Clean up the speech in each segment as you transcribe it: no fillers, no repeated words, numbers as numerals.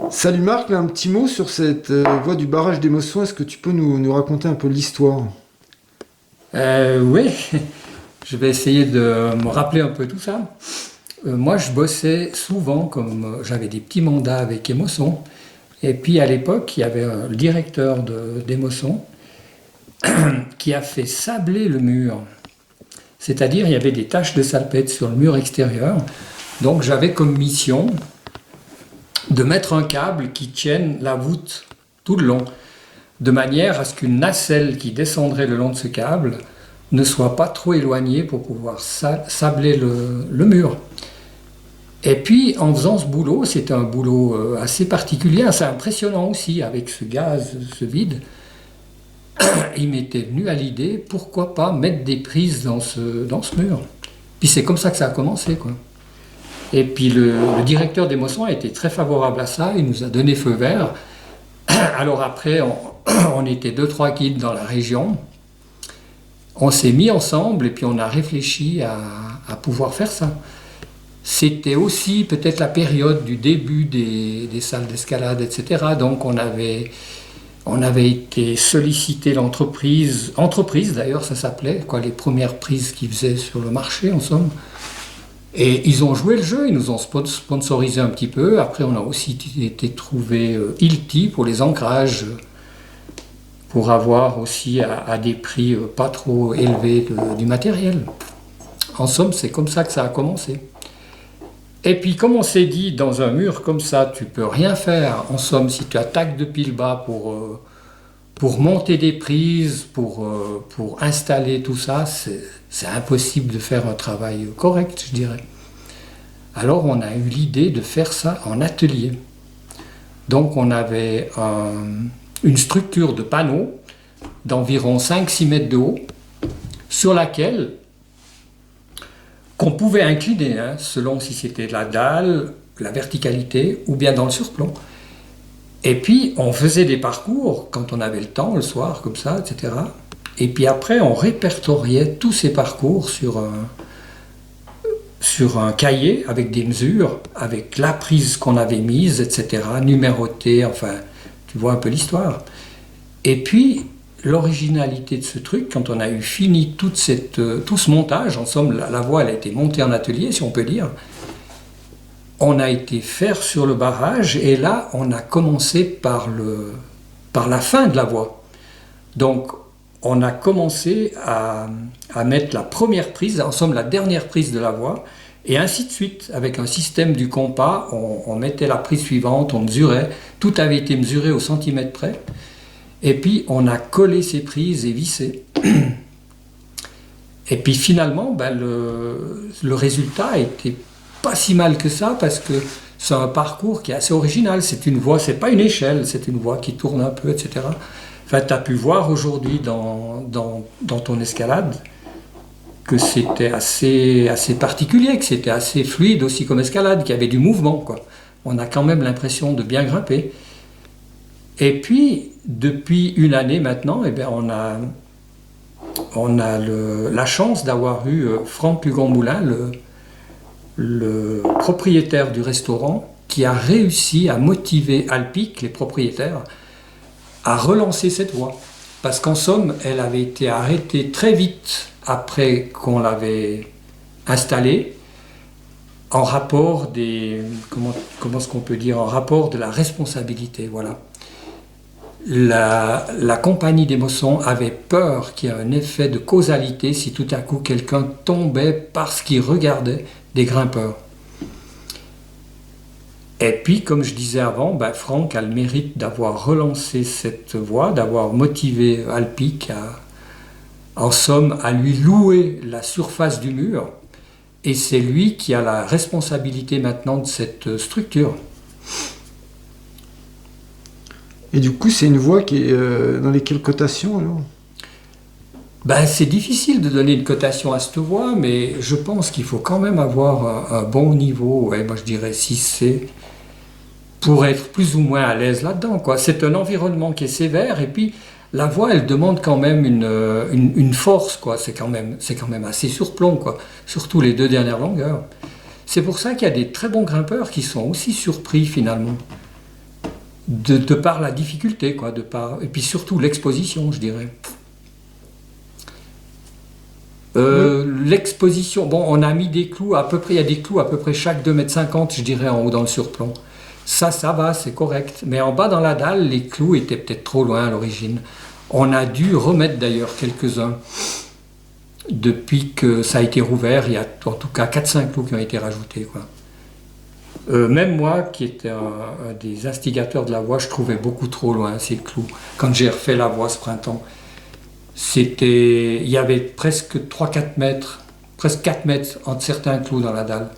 Salut Marc, là, un petit mot sur cette voie du barrage des Mossons. Est-ce que tu peux nous raconter un peu l'histoire? Oui, je vais essayer de me rappeler un peu tout ça. Moi, je bossais souvent, comme j'avais des petits mandats avec Émosson. Et puis à l'époque, il y avait le directeur d'Émosson qui a fait sabler le mur. C'est-à-dire, il y avait des taches de salpêtre sur le mur extérieur. Donc j'avais comme mission de mettre un câble qui tienne la voûte tout le long, de manière à ce qu'une nacelle qui descendrait le long de ce câble ne soit pas trop éloignée pour pouvoir sabler le mur. Et puis, en faisant ce boulot, c'était un boulot assez particulier, assez impressionnant aussi, avec ce gaz, ce vide. Il m'était venu à l'idée, pourquoi pas mettre des prises dans ce mur. Puis c'est comme ça que ça a commencé, quoi. Et puis le directeur d'Émosson a été très favorable à ça, il nous a donné feu vert. Alors après, on était deux, trois guides dans la région. On s'est mis ensemble et puis on a réfléchi à pouvoir faire ça. C'était aussi peut-être la période du début des salles d'escalade, etc. Donc on avait été sollicité entreprise d'ailleurs ça s'appelait, quoi, les premières prises qu'ils faisaient sur le marché en somme. Et ils ont joué le jeu, ils nous ont sponsorisé un petit peu. Après on a aussi été trouvé Hilti pour les ancrages, pour avoir aussi à des prix pas trop élevés du matériel. En somme, c'est comme ça que ça a commencé. Et puis, comme on s'est dit, dans un mur comme ça, tu peux rien faire. En somme, si tu attaques depuis le bas pour monter des prises, pour installer tout ça, c'est impossible de faire un travail correct, je dirais. Alors, on a eu l'idée de faire ça en atelier. Donc, on avait une structure de panneaux d'environ 5-6 mètres de haut, sur laquelle qu'on pouvait incliner, selon si c'était la dalle, la verticalité ou bien dans le surplomb. Et puis on faisait des parcours quand on avait le temps, le soir, comme ça, etc. Et puis après on répertoriait tous ces parcours sur un cahier avec des mesures, avec la prise qu'on avait mise, etc., numérotée, enfin, tu vois un peu l'histoire. Et puis l'originalité de ce truc, quand on a eu fini tout ce montage, en somme, la voie elle a été montée en atelier, si on peut dire, on a été faire sur le barrage, et là, on a commencé par la fin de la voie. Donc, on a commencé à mettre la première prise, en somme, la dernière prise de la voie, et ainsi de suite. Avec un système du compas, on mettait la prise suivante, on mesurait, tout avait été mesuré au centimètre près. Et puis on a collé ces prises et vissé. Et puis finalement, le résultat était pas si mal que ça, parce que c'est un parcours qui est assez original. C'est une voie, c'est pas une échelle, c'est une voie qui tourne un peu, etc. Enfin, tu as pu voir aujourd'hui dans ton escalade que c'était assez particulier, que c'était assez fluide aussi comme escalade, qu'il y avait du mouvement, quoi. On a quand même l'impression de bien grimper. Et puis, depuis une année maintenant, eh bien, on a la chance d'avoir eu Franck Hugon-Moulin, le propriétaire du restaurant, qui a réussi à motiver Alpic, les propriétaires, à relancer cette voie. Parce qu'en somme, elle avait été arrêtée très vite après qu'on l'avait installée, en rapport comment est-ce qu'on peut dire, en rapport de la responsabilité, voilà. La compagnie d'Émosson avait peur qu'il y ait un effet de causalité si tout à coup quelqu'un tombait parce qu'il regardait des grimpeurs. Et puis, comme je disais avant, Franck a le mérite d'avoir relancé cette voie, d'avoir motivé Alpic en somme à lui louer la surface du mur. Et c'est lui qui a la responsabilité maintenant de cette structure. Et du coup, c'est une voie qui est dans lesquelles cotations alors? C'est difficile de donner une cotation à cette voie, mais je pense qu'il faut quand même avoir un bon niveau, ouais, moi je dirais 6C, pour être plus ou moins à l'aise là-dedans, quoi. C'est un environnement qui est sévère, et puis la voie, elle demande quand même une force, quoi. C'est quand même assez surplomb, quoi. Surtout les 2 dernières longueurs. C'est pour ça qu'il y a des très bons grimpeurs qui sont aussi surpris finalement. de par la difficulté, quoi, et puis surtout l'exposition, je dirais. L'exposition, bon, on a mis des clous à peu près, il y a des clous à peu près chaque 2,50 m, je dirais, en haut dans le surplomb. Ça va, c'est correct. Mais en bas dans la dalle, les clous étaient peut-être trop loin à l'origine. On a dû remettre d'ailleurs quelques-uns. Depuis que ça a été rouvert, il y a en tout cas 4-5 clous qui ont été rajoutés, quoi. Même moi, qui étais un des instigateurs de la voie, je trouvais beaucoup trop loin ces clous. Quand j'ai refait la voie ce printemps, il y avait presque 3-4 mètres, presque 4 mètres entre certains clous dans la dalle.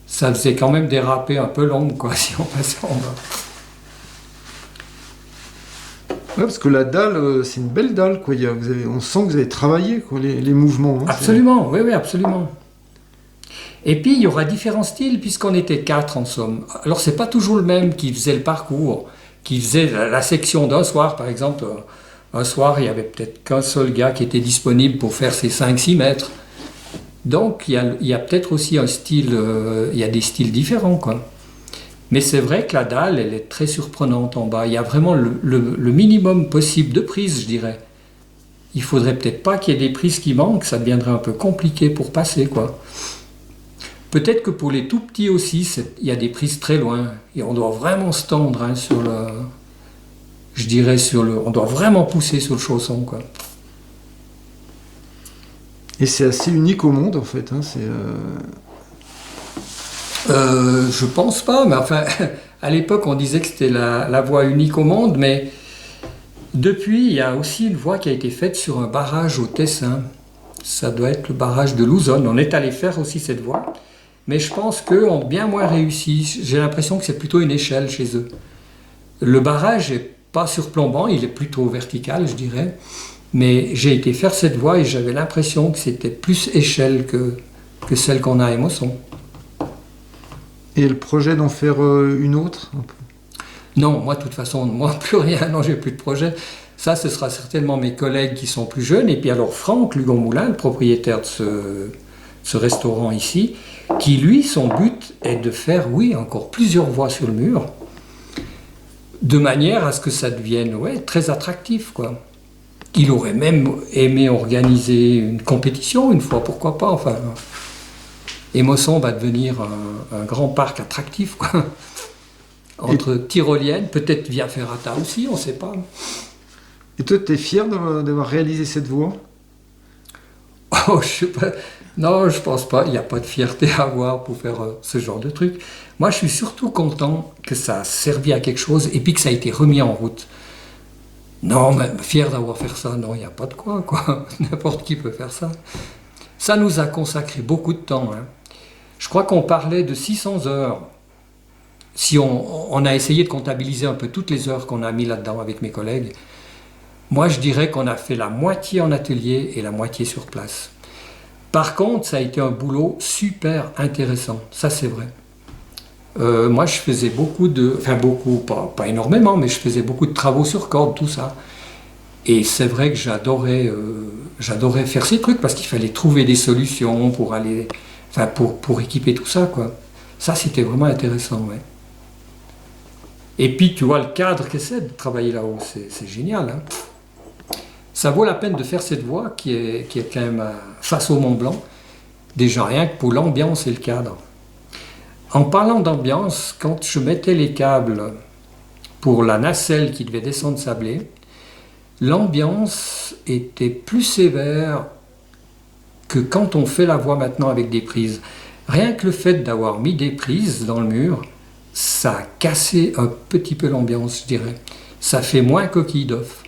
Ça faisait quand même des râpées un peu longues, quoi, si on passait en bas. Ouais, parce que la dalle, c'est une belle dalle, quoi. On sent que vous avez travaillé, quoi, les mouvements. Hein, absolument, oui, absolument. Et puis, il y aura différents styles, puisqu'on était 4 en somme. Alors, c'est pas toujours le même qui faisait le parcours, qui faisait la section d'un soir, par exemple. Un soir, il y avait peut-être qu'un seul gars qui était disponible pour faire ses 5-6 mètres. Donc, il y a peut-être aussi un style, il y a des styles différents, quoi. Mais c'est vrai que la dalle, elle est très surprenante en bas. Il y a vraiment le minimum possible de prises, je dirais. Il faudrait peut-être pas qu'il y ait des prises qui manquent, ça deviendrait un peu compliqué pour passer, quoi. Peut-être que pour les tout petits aussi, il y a des prises très loin. Et on doit vraiment se tendre, hein, je dirais on doit vraiment pousser sur le chausson, quoi. Et c'est assez unique au monde, en fait. Hein, je pense pas, mais enfin, à l'époque, on disait que c'était la voie unique au monde, mais depuis, il y a aussi une voie qui a été faite sur un barrage au Tessin. Ça doit être le barrage de Louzonne. On est allé faire aussi cette voie, mais je pense qu'eux ont bien moins réussi. J'ai l'impression que c'est plutôt une échelle chez eux. Le barrage n'est pas surplombant, il est plutôt vertical, je dirais. Mais j'ai été faire cette voie et j'avais l'impression que c'était plus échelle que celle qu'on a à Émosson. Et le projet d'en faire une autre un peu? Non, moi de toute façon, moi plus rien, non, j'ai plus de projet. Ça, ce sera certainement mes collègues qui sont plus jeunes. Et puis alors Franck Lugon-Moulin, le propriétaire de ce restaurant ici, qui lui, son but est de faire, oui, encore plusieurs voies sur le mur, de manière à ce que ça devienne, ouais, très attractif, quoi. Il aurait même aimé organiser une compétition une fois, pourquoi pas, enfin. Émosson va devenir un grand parc attractif, quoi. Entre tyroliennes, peut-être Via Ferrata aussi, on ne sait pas. Et toi, tu es fier d'avoir réalisé cette voie? Oh, je sais pas. Non, je pense pas. Il n'y a pas de fierté à avoir pour faire ce genre de truc. Moi, je suis surtout content que ça a servi à quelque chose et puis que ça a été remis en route. Non, mais fier d'avoir fait ça, non, il n'y a pas de quoi, quoi. N'importe qui peut faire ça. Ça nous a consacré beaucoup de temps, hein. Je crois qu'on parlait de 600 heures. Si on a essayé de comptabiliser un peu toutes les heures qu'on a mis là-dedans avec mes collègues, moi je dirais qu'on a fait la moitié en atelier et la moitié sur place. Par contre, ça a été un boulot super intéressant, ça c'est vrai. Moi je faisais pas énormément, mais je faisais beaucoup de travaux sur corde, tout ça. Et c'est vrai que j'adorais faire ces trucs parce qu'il fallait trouver des solutions pour équiper tout ça, quoi. Ça, c'était vraiment intéressant, ouais. Et puis, tu vois le cadre que c'est de travailler là-haut, c'est génial, hein. Ça vaut la peine de faire cette voie qui est quand même face au Mont Blanc, déjà rien que pour l'ambiance et le cadre. En parlant d'ambiance, quand je mettais les câbles pour la nacelle qui devait descendre Sablé, l'ambiance était plus sévère que quand on fait la voie maintenant avec des prises. Rien que le fait d'avoir mis des prises dans le mur, ça a cassé un petit peu l'ambiance, je dirais. Ça fait moins coquille d'œuf.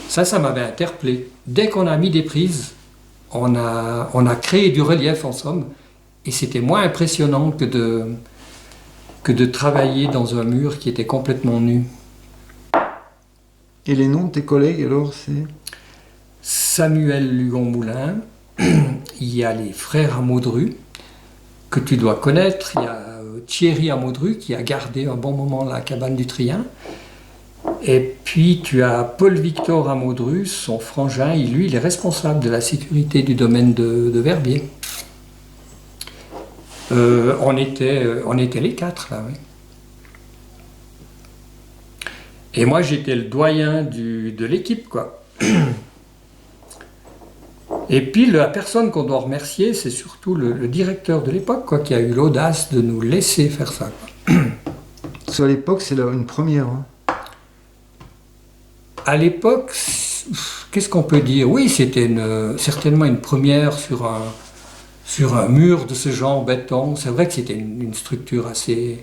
Ça m'avait interpellé. Dès qu'on a mis des prises, on a créé du relief en somme, et c'était moins impressionnant que de travailler dans un mur qui était complètement nu. Et les noms de tes collègues, alors, c'est? Samuel Lugon-Moulin, il y a les frères Amaudru, que tu dois connaître, il y a Thierry Amaudru qui a gardé un bon moment la cabane du Trien, et puis tu as Paul-Victor Amaudru, son frangin, et lui il est responsable de la sécurité du domaine de Verbier. On était les 4 là, oui. Et moi, j'étais le doyen de l'équipe, quoi. Et puis, la personne qu'on doit remercier, c'est surtout le directeur de l'époque, quoi, qui a eu l'audace de nous laisser faire ça, quoi. Parce qu'à l'époque, c'est une première. Hein. À l'époque, qu'est-ce qu'on peut dire? Oui, c'était certainement une première sur un mur de ce genre béton. C'est vrai que c'était une structure assez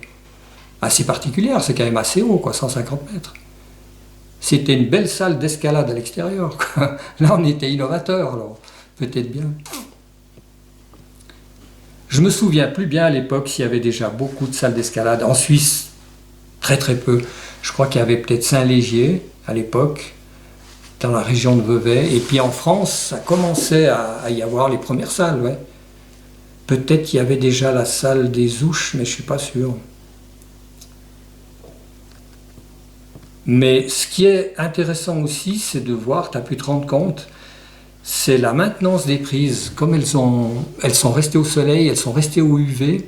particulière. C'est quand même assez haut, quoi, 150 mètres. C'était une belle salle d'escalade à l'extérieur, quoi. Là, on était innovateur, alors peut-être bien. Je me souviens plus bien à l'époque s'il y avait déjà beaucoup de salles d'escalade. En Suisse, très très peu. Je crois qu'il y avait peut-être Saint-Légier à l'époque, dans la région de Vevey. Et puis en France, ça commençait à y avoir les premières salles, ouais. Peut-être qu'il y avait déjà la salle des Ouches, mais je ne suis pas sûr. Mais ce qui est intéressant aussi, c'est de voir, tu as pu te rendre compte, c'est la maintenance des prises. Comme elles sont restées au soleil, elles sont restées au UV,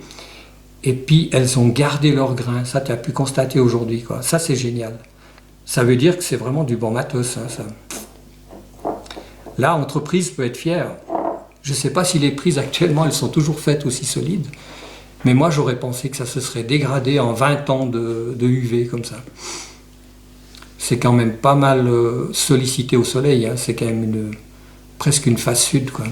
et puis elles ont gardé leur grain. Ça, tu as pu constater aujourd'hui, quoi. Ça, c'est génial. Ça veut dire que c'est vraiment du bon matos, hein, ça. Là, l'entreprise peut être fière. Je ne sais pas si les prises actuellement, elles sont toujours faites aussi solides, mais moi, j'aurais pensé que ça se serait dégradé en 20 ans de UV, comme ça. C'est quand même pas mal sollicité au soleil, hein. C'est quand même presque une face sud, quoi.